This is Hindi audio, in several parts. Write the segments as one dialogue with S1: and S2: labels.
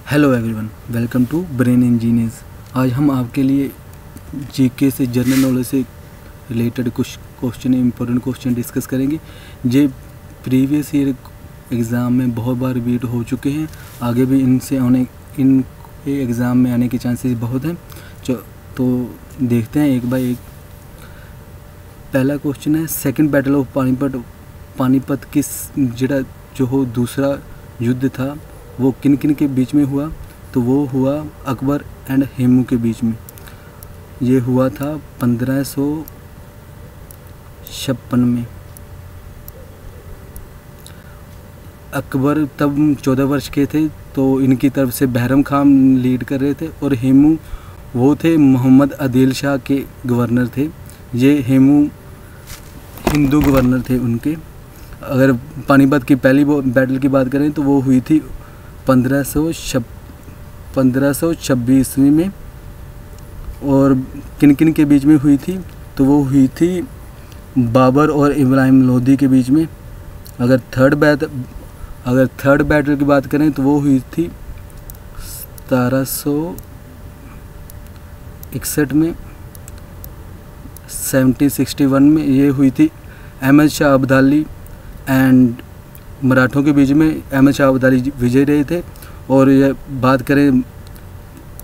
S1: Hello everyone, welcome to brain engineers. आज हम आपके लिए जीके से, जनरल नॉलेज से रिलेटेड कुछ क्वेश्चन, इंपॉर्टेंट क्वेश्चन डिस्कस करेंगे। ये प्रीवियस ईयर एग्ज़ाम में बहुत बार रिपीट हो चुके हैं, आगे भी इन एग्ज़ाम में आने के चांसेस बहुत हैं। तो देखते हैं एक बाय एक। पहला क्वेश्चन है, सेकंड बैटल ऑफ पानीपत किस जो दूसरा युद्ध था वो किन किन के बीच में हुआ? तो वो हुआ अकबर एंड हेमू के बीच में। ये हुआ था 1556 में। अकबर तब 14 वर्ष के थे, तो इनकी तरफ से बहरम खान लीड कर रहे थे, और हेमू वो थे मोहम्मद आदिल शाह के गवर्नर थे। ये हेमू हिंदू गवर्नर थे उनके। अगर पानीपत की पहली बैटल की बात करें तो वो हुई थी 1526 ईस्वी में। और किन किन के बीच में हुई थी? तो वो हुई थी बाबर और इब्राहिम लोदी के बीच में। अगर थर्ड बैटल की बात करें तो वो हुई थी 1761 में, 1761 में। ये हुई थी अहमद शाह अब्दाली एंड मराठों के बीच में। अहमद शाह अब्दाली विजय रहे थे। और ये बात करें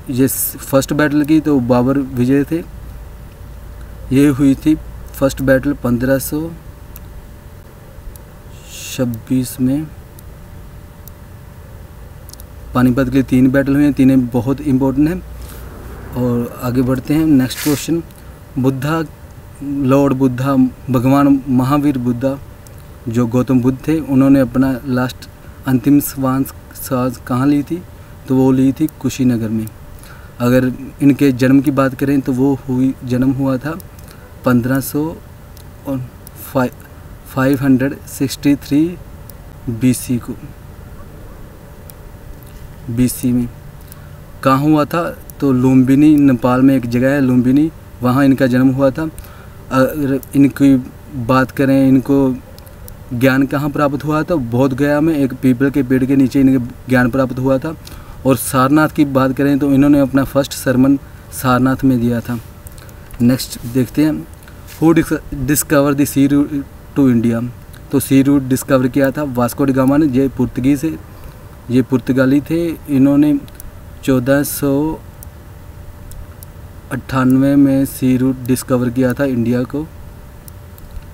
S1: ये फर्स्ट बैटल की, तो बाबर विजय थे। ये हुई थी फर्स्ट बैटल 1526 में। पानीपत के लिए 3 बैटल हुए हैं, तीनों बहुत इम्पोर्टेंट हैं। और आगे बढ़ते हैं। नेक्स्ट क्वेश्चन, लॉर्ड बुद्धा, भगवान महावीर बुद्धा जो गौतम बुद्ध थे, उन्होंने अपना अंतिम सांस कहाँ ली थी? तो वो ली थी कुशीनगर में। अगर इनके जन्म की बात करें तो वो जन्म हुआ था 563 BC में। कहाँ हुआ था? तो लुम्बिनी, नेपाल में एक जगह है लुम्बिनी, वहाँ इनका जन्म हुआ था। अगर इनकी बात करें, इनको ज्ञान कहाँ प्राप्त हुआ था? बोध गया में एक पीपल के पेड़ के नीचे इन्हें ज्ञान प्राप्त हुआ था। और सारनाथ की बात करें तो इन्होंने अपना फर्स्ट सरमन सारनाथ में दिया था। नेक्स्ट देखते हैं, who discover the sea route to India? तो सी रूट डिस्कवर किया था वास्को डी गामा ने। ये पुर्तगाली थे। इन्होंने 1498 में सी रूट डिस्कवर किया था इंडिया को।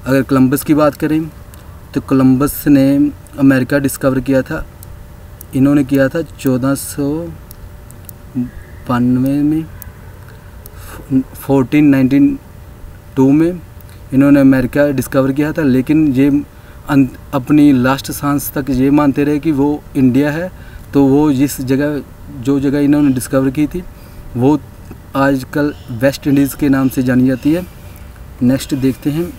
S1: अगर कोलंबस की बात करें तो कोलंबस ने अमेरिका डिस्कवर किया था। इन्होंने किया था 1492 में। 1492 में इन्होंने अमेरिका डिस्कवर किया था। लेकिन ये अपनी लास्ट सांस तक ये मानते रहे कि वो इंडिया है। तो वो जो जगह इन्होंने डिस्कवर की थी वो आजकल वेस्ट इंडीज़ के नाम से जानी जाती है। नेक्स्ट देखते हैं,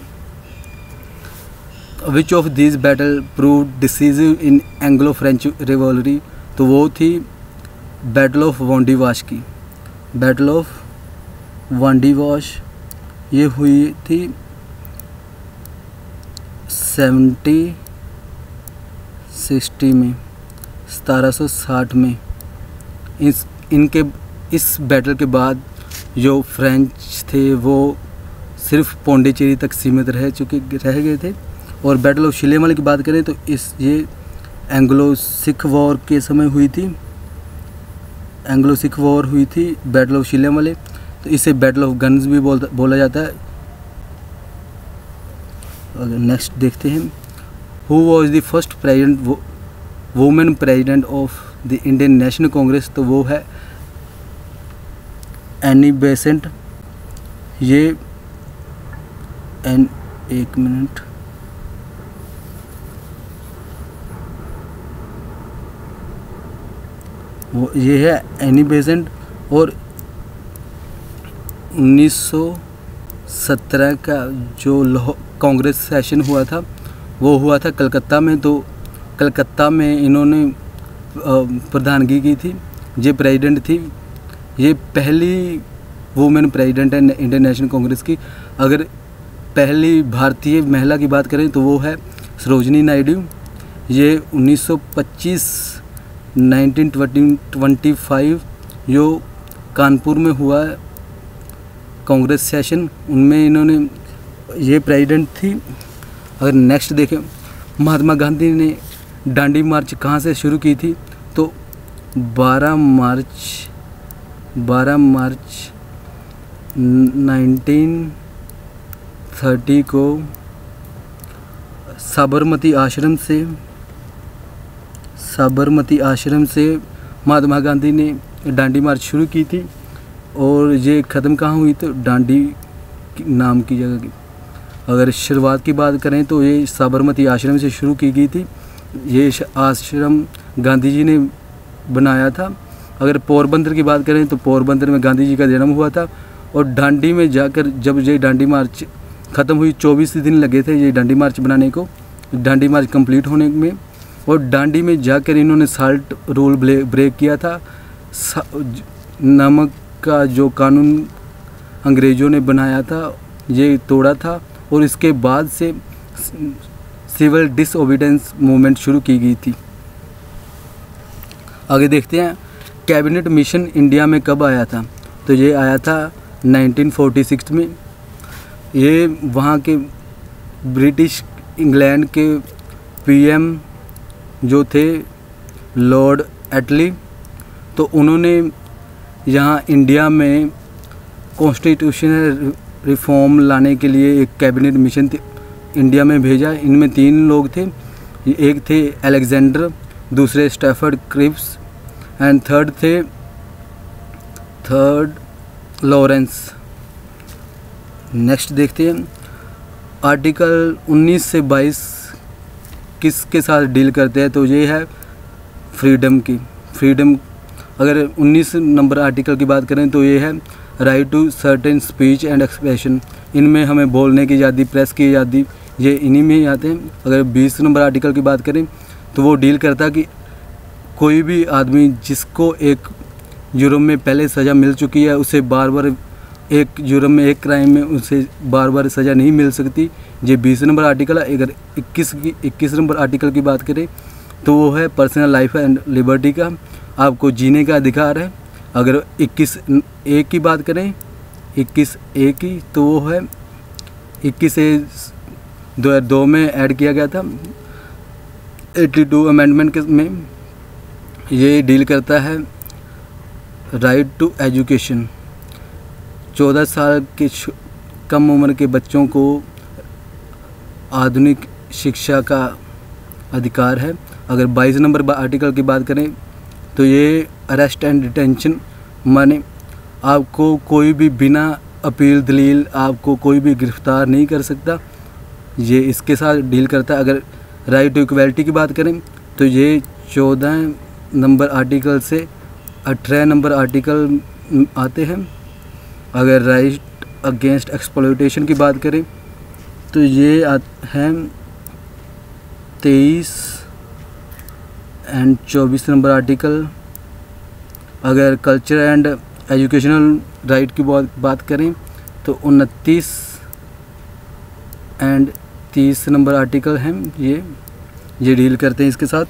S1: which of this battle prove decisive in Anglo French rivalry? तो वो थी बैटल ऑफ वांडीवाश की। बैटल ऑफ वांडीवाश ये हुई थी 1760 में, 1760 में। इस बैटल के बाद जो फ्रेंच थे वो सिर्फ पौंडीचेरी तक सीमित रह गए थे। और बैटल ऑफ शिलेमल की बात करें तो ये एंग्लो सिख वॉर के समय हुई थी। एंग्लो सिख वॉर हुई थी बैटल ऑफ शिलेमल। तो इसे बैटल ऑफ गन्स भी बोला जाता है। नेक्स्ट देखते हैं, who was the first women president of the Indian national Congress? तो वो है एनी बेसेंट। एक मिनट, ये है एनी बेसेंट। और 1917 का जो कांग्रेस सेशन हुआ था वो हुआ था कलकत्ता में। तो कलकत्ता में इन्होंने प्रधानगी की थी। ये प्रेसिडेंट थी। ये पहली वुमेन प्रेसिडेंट है इंडियन नेशनल कांग्रेस की। अगर पहली भारतीय महिला की बात करें तो वो है सरोजिनी नायडू। ये 1925 1925 जो कानपुर में हुआ कांग्रेस सेशन, उनमें इन्होंने ये प्रेसिडेंट थी। अगर नेक्स्ट देखें, महात्मा गांधी ने दांडी मार्च कहाँ से शुरू की थी, तो 12 मार्च 1930 को साबरमती आश्रम से महात्मा गांधी ने दांडी मार्च शुरू की थी। और ये ख़त्म कहाँ हुई, तो दांडी नाम की जगह की। अगर शुरुआत की बात करें तो ये साबरमती आश्रम से शुरू की गई थी। ये आश्रम गांधी जी ने बनाया था। अगर पोरबंदर की बात करें तो पोरबंदर में गांधी जी का जन्म हुआ था। और दांडी में जाकर जब ये दांडी मार्च ख़त्म हुई, 24 दिन लगे थे ये दांडी मार्च बनाने को, दांडी मार्च कंप्लीट होने में। और दांडी में जाकर इन्होंने साल्ट रूल ब्रेक किया था। नमक का जो कानून अंग्रेज़ों ने बनाया था ये तोड़ा था। और इसके बाद से सिविल डिसओबीडियंस मूवमेंट शुरू की गई थी। आगे देखते हैं, कैबिनेट मिशन इंडिया में कब आया था, तो ये आया था 1946 में। ये वहाँ के ब्रिटिश इंग्लैंड के पीएम जो थे लॉर्ड एटली, तो उन्होंने यहाँ इंडिया में कॉन्स्टिट्यूशनल रिफॉर्म लाने के लिए एक कैबिनेट मिशन इंडिया में भेजा। इनमें 3 लोग थे, एक थे अलेक्जेंडर, दूसरे Stafford Cripps and third Lawrence. Next देखते हैं, आर्टिकल 19 से 22 किसके साथ डील करते हैं, तो ये है फ्रीडम की। फ्रीडम, अगर 19 नंबर आर्टिकल की बात करें तो ये है right to certain speech and expression. इनमें हमें बोलने की आज़ादी, प्रेस की आज़ादी, ये इन्हीं में ही आते हैं। अगर 20 नंबर आर्टिकल की बात करें तो वो डील करता कि कोई भी आदमी जिसको एक जुर्म में पहले सज़ा मिल चुकी है, उसे बार बार एक जुर्म में, एक क्राइम में उसे बार बार सज़ा नहीं मिल सकती। ये 20 नंबर आर्टिकल है। अगर 21 नंबर आर्टिकल की बात करें तो वो है पर्सनल लाइफ एंड लिबर्टी का, आपको जीने का अधिकार है। अगर 21A की बात करें, 21A की, तो वो है 21A 2002 में ऐड किया गया था 82 अमेंडमेंट में। ये डील करता है राइट टू एजुकेशन। 14 साल के कम उम्र के बच्चों को आधुनिक शिक्षा का अधिकार है। अगर 22 नंबर आर्टिकल की बात करें तो ये अरेस्ट एंड डिटेंशन, माने आपको कोई भी बिना अपील दलील आपको कोई भी गिरफ्तार नहीं कर सकता, ये इसके साथ डील करता है। अगर राइट टू इक्वलिटी की बात करें तो ये 14 नंबर आर्टिकल से 18 नंबर आर्टिकल आते हैं। अगर राइट अगेंस्ट एक्सप्लॉयटेशन की बात करें तो ये हैं 23 एंड 24 नंबर आर्टिकल। अगर कल्चर एंड एजुकेशनल राइट की बात करें तो 29 एंड 30 नंबर आर्टिकल हैं, ये डील करते हैं इसके साथ।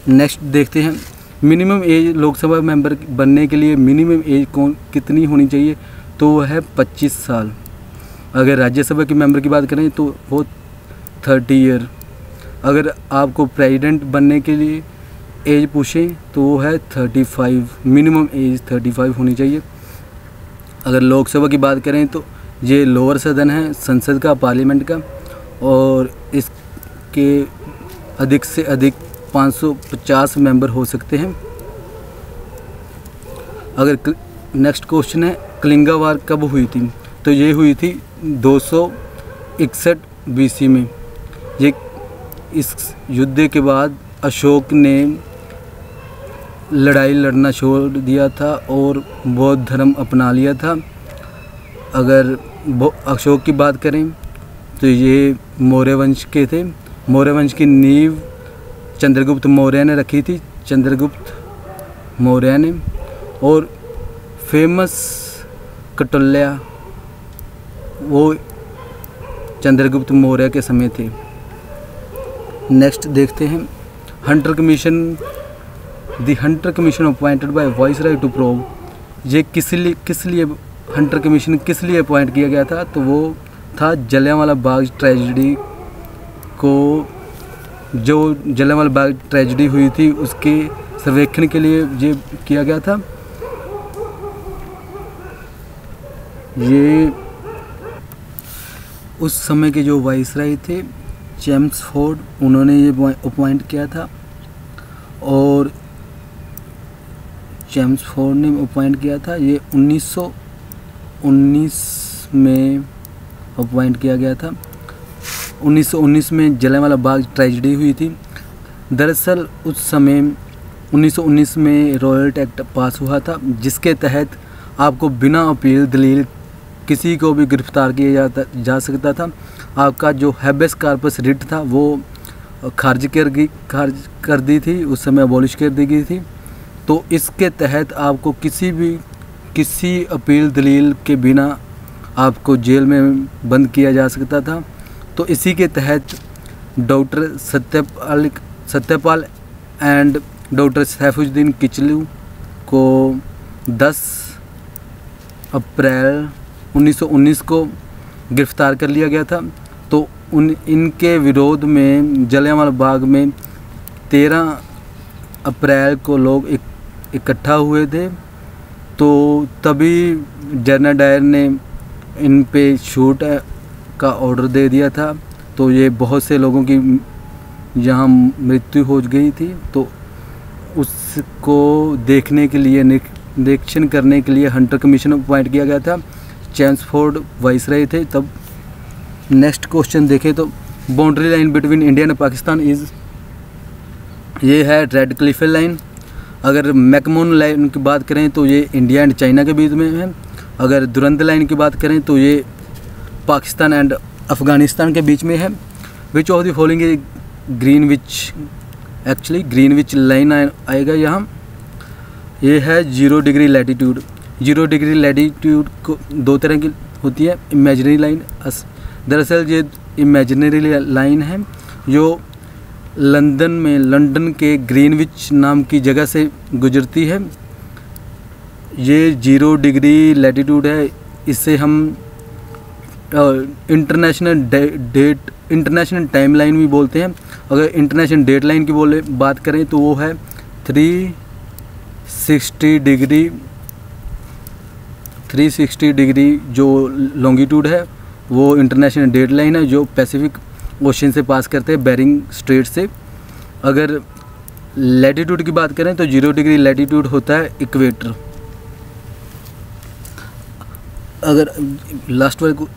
S1: नेक्स्ट देखते हैं, मिनिमम एज लोकसभा मेंबर बनने के लिए मिनिमम एज कितनी होनी चाहिए, तो वो है 25 साल। अगर राज्यसभा के मेंबर की बात करें तो वो 30 ईयर। अगर आपको प्रेसिडेंट बनने के लिए एज पूछें तो वो है 35, मिनिमम एज 35 होनी चाहिए। अगर लोकसभा की बात करें तो ये लोअर सदन है संसद का, पार्लियामेंट का, और इसके अधिक से अधिक 550 मेंबर हो सकते हैं। अगर नेक्स्ट क्वेश्चन है, कलिंगा वार कब हुई थी, तो ये हुई थी 261 BC में। ये इस युद्ध के बाद अशोक ने लड़ाई लड़ना छोड़ दिया था और बौद्ध धर्म अपना लिया था। अगर अशोक की बात करें तो ये मौर्य वंश के थे। मौर्य वंश की नींव चंद्रगुप्त मौर्य ने रखी थी, चंद्रगुप्त मौर्य ने। और फेमस कटोल्या वो चंद्रगुप्त मौर्य के समय थे। नेक्स्ट देखते हैं, Hunter commission the Hunter commission appointed by viceroy to probe, ये किस लिए हंटर कमीशन किस लिए अपॉइंट किया गया था, तो वो था जलियांवाला बाग ट्रेजिडी को, जो जलियांवाला बाग ट्रेजिडी हुई थी उसके सर्वेक्षण के लिए ये किया गया था। ये उस समय के जो वाइसराय थे चेम्सफोर्ड, उन्होंने ये अपॉइंट किया था, और चेम्सफोर्ड ने अपॉइंट किया था। ये 1919 में अपॉइंट किया गया था। 1919 में जलियांवाला बाग ट्रेजिडी हुई थी। दरअसल उस समय 1919 में रॉयल्टी एक्ट पास हुआ था, जिसके तहत आपको बिना अपील दलील किसी को भी गिरफ्तार किया जा सकता था। आपका जो हैबेस कॉर्पस रिट था वो खारिज कर दी थी, उस समय अबॉलिश कर दी गई थी। तो इसके तहत आपको किसी अपील दलील के बिना आपको जेल में बंद किया जा सकता था। तो इसी के तहत doctor Satyapal and doctor Saifuddin Kitchlew को 10 अप्रैल 1919 को गिरफ्तार कर लिया गया था। तो इनके विरोध में जलियांवाला बाग में 13 अप्रैल को लोग इकट्ठा हुए थे। तो तभी जनरल डायर ने इन पे शूट का ऑर्डर दे दिया था। तो ये बहुत से लोगों की यहाँ मृत्यु हो गई थी। तो उसको देखने के लिए, निरीक्षण करने के लिए हंटर कमीशन अपॉइंट किया गया था। चेम्सफोर्ड वाइसराय थे तब। नेक्स्ट क्वेश्चन देखें तो boundary line between India and Pakistan is, ये है रेड क्लिफ लाइन। अगर मैकमोन लाइन की बात करें तो ये इंडिया एंड चाइना के बीच में है। अगर दुरंत लाइन की बात करें तो ये पाकिस्तान एंड अफ़गानिस्तान के बीच में है। विच of the following Greenwich line आएगा यहाँ। ये है 0 डिग्री लैटीट्यूड। 0 डिग्री लैटीट्यूड को 2 तरह की होती है, इमेजिनरी लाइन। दरअसल ये इमेजिनरी लाइन है जो लंदन के ग्रीनविच नाम की जगह से गुजरती है। ये 0 डिग्री लैटीट्यूड है। इससे हम इंटरनेशनल टाइम लाइन भी बोलते हैं। अगर इंटरनेशनल डेट लाइन की बात करें तो वो है 360 डिग्री जो लॉन्गिट्यूड है वो इंटरनेशनल डेट लाइन है, जो पैसिफिक ओशन से पास करते हैं, बेरिंग स्ट्रेट से। अगर लैटीट्यूड की बात करें तो 0 डिग्री लैटीट्यूड होता है इक्वेटर। अगर लास्ट वाले को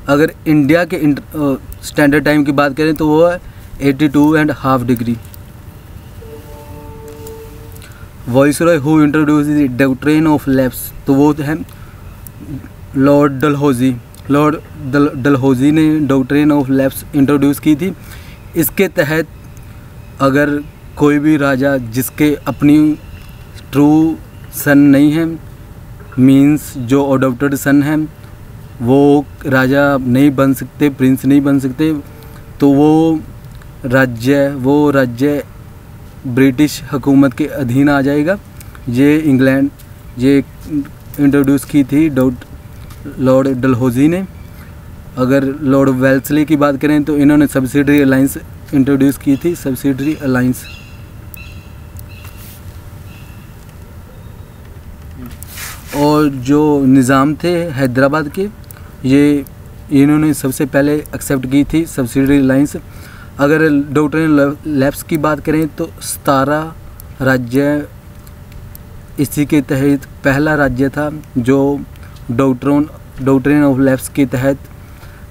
S1: अगर इंडिया के स्टैंडर्ड टाइम की बात करें तो वो है 82.5 degree. Viceroy who introduce the doctrine of lapse, तो वो है लॉर्ड डलहौजी ने डॉक्ट्रिन ऑफ लैप्स इंट्रोड्यूस की थी। इसके तहत अगर कोई भी राजा जिसके अपनी ट्रू सन नहीं है, मीन्स जो अडॉप्टेड सन है, वो राजा नहीं बन सकते, प्रिंस नहीं बन सकते, तो वो राज्य ब्रिटिश हुकूमत के अधीन आ जाएगा। ये इंट्रोड्यूस की थी लॉर्ड डलहौजी ने। अगर लॉर्ड वेल्सली की बात करें तो इन्होंने सब्सिडरी अलाइंस इंट्रोड्यूस की थी, सब्सिडरी अलाइंस। और जो निज़ाम थे हैदराबाद के, ये इन्होंने सबसे पहले एक्सेप्ट की थी सब्सिडरी अलाइंस। अगर डॉक्ट्रिन लैप्स की बात करें तो 17 राज्य इसी के तहत पहला राज्य था जो डॉक्ट्रिन ऑफ लैप्स के तहत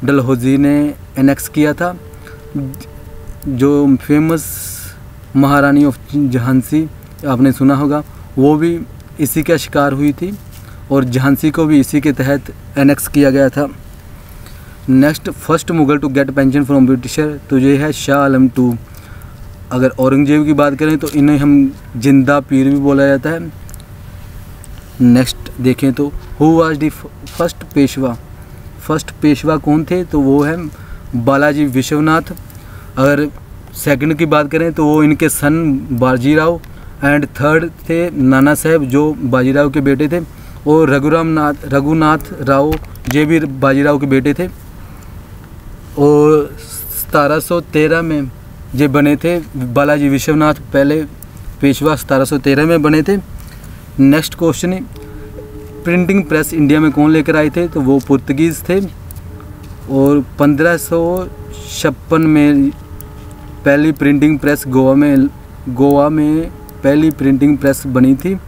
S1: डलहौजी ने एनेक्स किया था। जो फेमस महारानी ऑफ झांसी आपने सुना होगा, वो भी इसी का शिकार हुई थी और झांसी को भी इसी के तहत एनेक्स किया गया था। Next, first Mughal to get pension from Britisher, तो ये है शाह आलम II। अगर औरंगजेब की बात करें तो इन्हें हम जिंदा पीर भी बोला जाता है। नेक्स्ट देखें तो who was the first Peshwa, first Peshwa कौन थे, तो वो है बालाजी विश्वनाथ। अगर सेकंड की बात करें तो वो इनके सन बाजीराव एंड थर्ड थे नाना साहेब जो बाजीराव के बेटे थे, और रघुनाथ राव ये भी बाजीराव के बेटे थे। और 1713 में ये बने थे बालाजी विश्वनाथ पहले पेशवा 1713 में बने थे। नेक्स्ट क्वेश्चन है प्रिंटिंग प्रेस इंडिया में कौन लेकर आए थे, तो वो पुर्तगीज़ थे। और 1556 में पहली प्रिंटिंग प्रेस गोवा में पहली प्रिंटिंग प्रेस बनी थी,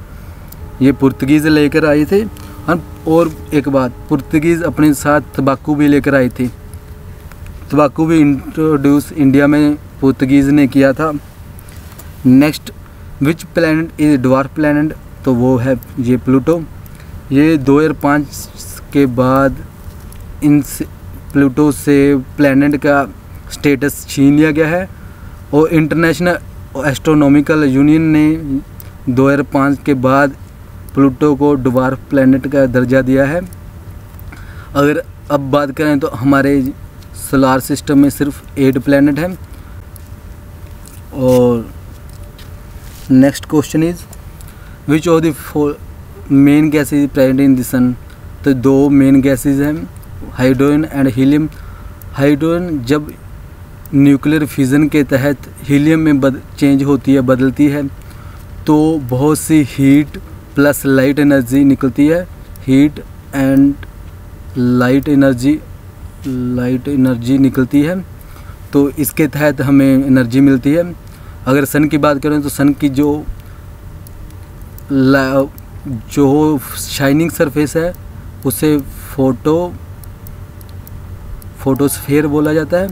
S1: ये पुर्तगीज़ लेकर आए थे। और एक बात, पुर्तगीज़ अपने साथ तंबाकू भी लेकर आए थे, तंबाकू भी इंट्रोड्यूस इंडिया में पुर्तगीज़ ने किया था। Next which planet is dwarf planet, तो वो है ये प्लूटो। ये 2005 के बाद इन प्लूटो से प्लैनेट का स्टेटस छीन लिया गया है, और इंटरनेशनल एस्ट्रोनॉमिकल यूनियन ने 2005 के बाद प्लूटो को ड्वार्फ प्लैनेट का दर्जा दिया है। अगर अब बात करें तो हमारे सोलार सिस्टम में सिर्फ 8 प्लैनेट हैं। और next question is which of the four main gases present in the sun, तो 2 मेन गैसेज हैं, हाइड्रोजन एंड हीलियम। हाइड्रोजन जब न्यूक्लियर फिजन के तहत हीलियम में चेंज होती है, बदलती है, तो बहुत सी हीट प्लस लाइट एनर्जी निकलती है। हीट एंड लाइट एनर्जी निकलती है, तो इसके तहत हमें एनर्जी मिलती है। अगर सन की बात करें तो सन की जो शाइनिंग सरफेस है उसे फोटोस्फीयर बोला जाता है।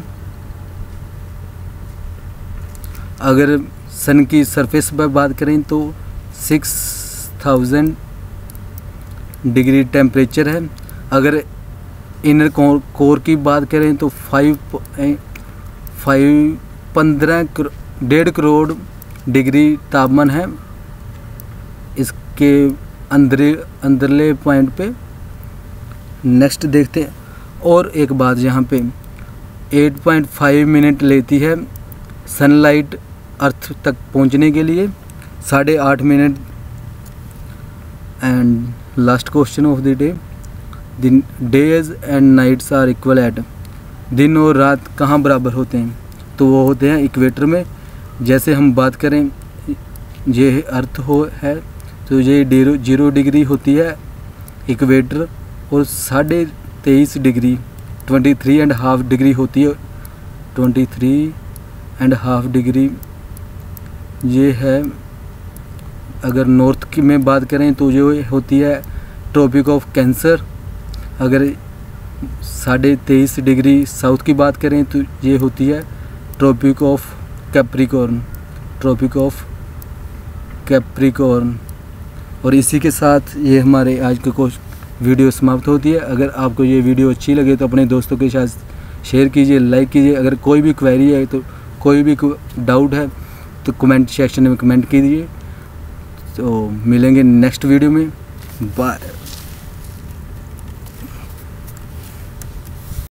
S1: अगर सन की सरफेस पर बात करें तो 6000 डिग्री टेम्परेचर है। अगर इनर कोर की बात करें तो 1.5 करोड़ डिग्री तापमान है इसके अंदरले पॉइंट पे। नेक्स्ट देखते हैं। और एक बात, यहाँ पे 8.5 मिनट लेती है सनलाइट अर्थ तक पहुँचने के लिए, 8.5 minute. And last question of the day, days and nights are equal at, दिन और रात कहाँ बराबर होते हैं, तो वो होते हैं इक्वेटर में। जैसे हम बात करें ये अर्थ है तो ये 0 डिग्री होती है इक्वेटर, और 23.5 डिग्री 23.5 डिग्री होती है, 23.5 डिग्री ये है। अगर नॉर्थ की में बात करें तो ये होती है ट्रॉपिक ऑफ कैंसर। अगर 23.5 डिग्री साउथ की बात करें तो ये होती है ट्रॉपिक ऑफ कैप्रिकॉर्न। और इसी के साथ ये हमारे आज का वीडियो समाप्त होती है। अगर आपको ये वीडियो अच्छी लगे तो अपने दोस्तों के साथ शेयर कीजिए, लाइक कीजिए। अगर कोई भी क्वेरी है तो कोई भी डाउट है तो कमेंट सेक्शन में कमेंट कीजिए। तो मिलेंगे नेक्स्ट वीडियो में, बाय।